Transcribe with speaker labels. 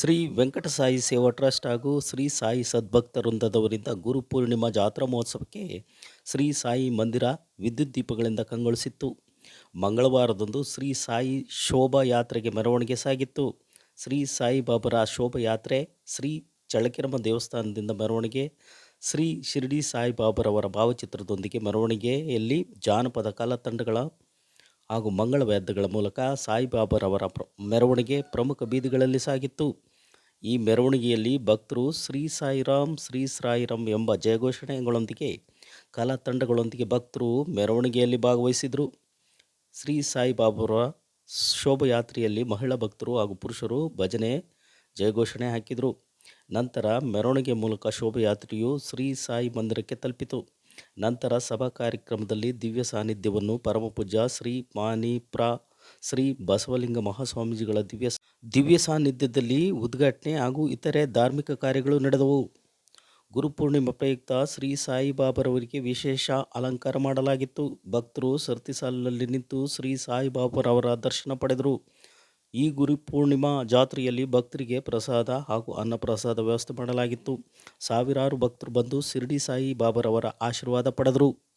Speaker 1: ಶ್ರೀ ವೆಂಕಟ ಸಾಯಿ ಸೇವಾ ಟ್ರಸ್ಟ್ ಹಾಗೂ ಶ್ರೀ ಸಾಯಿ ಸದ್ಭಕ್ತ ವೃಂದದವರಿಂದ ಗುರುಪೂರ್ಣಿಮಾ ಜಾತ್ರಾ ಮಹೋತ್ಸವಕ್ಕೆ ಶ್ರೀ ಸಾಯಿ ಮಂದಿರ ವಿದ್ಯುತ್ ದೀಪಗಳಿಂದ ಕಂಗೊಳಿಸಿತ್ತು. ಮಂಗಳವಾರದಂದು ಶ್ರೀ ಸಾಯಿ ಶೋಭಾಯಾತ್ರೆಗೆ ಮೆರವಣಿಗೆ ಸಾಗಿತ್ತು. ಶ್ರೀ ಸಾಯಿಬಾಬಾರ ಶೋಭಾಯಾತ್ರೆ, ಶ್ರೀ ಚಳ್ಳಕೆರಮ್ಮ ದೇವಸ್ಥಾನದಿಂದ ಮೆರವಣಿಗೆ, ಶ್ರೀ ಶಿರಡಿ ಸಾಯಿಬಾಬಾರವರ ಭಾವಚಿತ್ರದೊಂದಿಗೆ ಮೆರವಣಿಗೆಯಲ್ಲಿ ಜಾನಪದ ಕಲಾ ತಂಡಗಳ ಹಾಗೂ ಮಂಗಳವಾದ್ಯಗಳ ಮೂಲಕ ಸಾಯಿಬಾಬಾರವರ ಮೆರವಣಿಗೆ ಪ್ರಮುಖ ಬೀದಿಗಳಲ್ಲಿ ಸಾಗಿತ್ತು. ಈ ಮೆರವಣಿಗೆಯಲ್ಲಿ ಭಕ್ತರು ಶ್ರೀ ಸಾಯಿರಾಮ್ ಎಂಬ ಜಯಘೋಷಣೆಗಳೊಂದಿಗೆ ಕಲಾ ತಂಡಗಳೊಂದಿಗೆ ಭಕ್ತರು ಮೆರವಣಿಗೆಯಲ್ಲಿ ಭಾಗವಹಿಸಿದರು. ಶ್ರೀ ಸಾಯಿಬಾಬಾರ ಶೋಭಾಯಾತ್ರೆಯಲ್ಲಿ ಮಹಿಳಾ ಭಕ್ತರು ಹಾಗೂ ಪುರುಷರು ಭಜನೆ, ಜಯಘೋಷಣೆ ಹಾಕಿದರು. ನಂತರ ಮೆರವಣಿಗೆ ಮೂಲಕ ಶೋಭಾಯಾತ್ರೆಯು ಶ್ರೀ ಸಾಯಿ ಮಂದಿರಕ್ಕೆ ತಲುಪಿತು. ನಂತರ ಸಭಾ ಕಾರ್ಯಕ್ರಮದಲ್ಲಿ ದಿವ್ಯ ಸಾನ್ನಿಧ್ಯವನ್ನು ಪರಮಪೂಜ್ಯ ಶ್ರೀ ಶ್ರೀ ಬಸವಲಿಂಗ ಮಹಾಸ್ವಾಮೀಜಿಗಳ ದಿವ್ಯ ಸಾನ್ನಿಧ್ಯದಲ್ಲಿ ಉದ್ಘಾಟನೆ ಹಾಗೂ ಇತರೆ ಧಾರ್ಮಿಕ ಕಾರ್ಯಗಳು ನಡೆದವು. ಗುರುಪೂರ್ಣಿಮಾ ಪ್ರಯುಕ್ತ ಶ್ರೀ ಸಾಯಿಬಾಬಾರವರಿಗೆ ವಿಶೇಷ ಅಲಂಕಾರ ಮಾಡಲಾಗಿತ್ತು. ಭಕ್ತರು ಸರತಿ ಸಾಲಿನಲ್ಲಿ ನಿಂತು ಶ್ರೀ ಸಾಯಿಬಾಬಾರವರ ದರ್ಶನ ಪಡೆದರು. ಈ ಗುರುಪೂರ್ಣಿಮಾ ಜಾತ್ರೆಯಲ್ಲಿ ಭಕ್ತರಿಗೆ ಪ್ರಸಾದ ಹಾಗೂ ಅನ್ನಪ್ರಸಾದ ವ್ಯವಸ್ಥೆ ಮಾಡಲಾಗಿತ್ತು. ಸಾವಿರಾರು ಭಕ್ತರು ಬಂದು ಶಿರಡಿ ಸಾಯಿ ಬಾಬಾರವರ ಆಶೀರ್ವಾದ ಪಡೆದರು.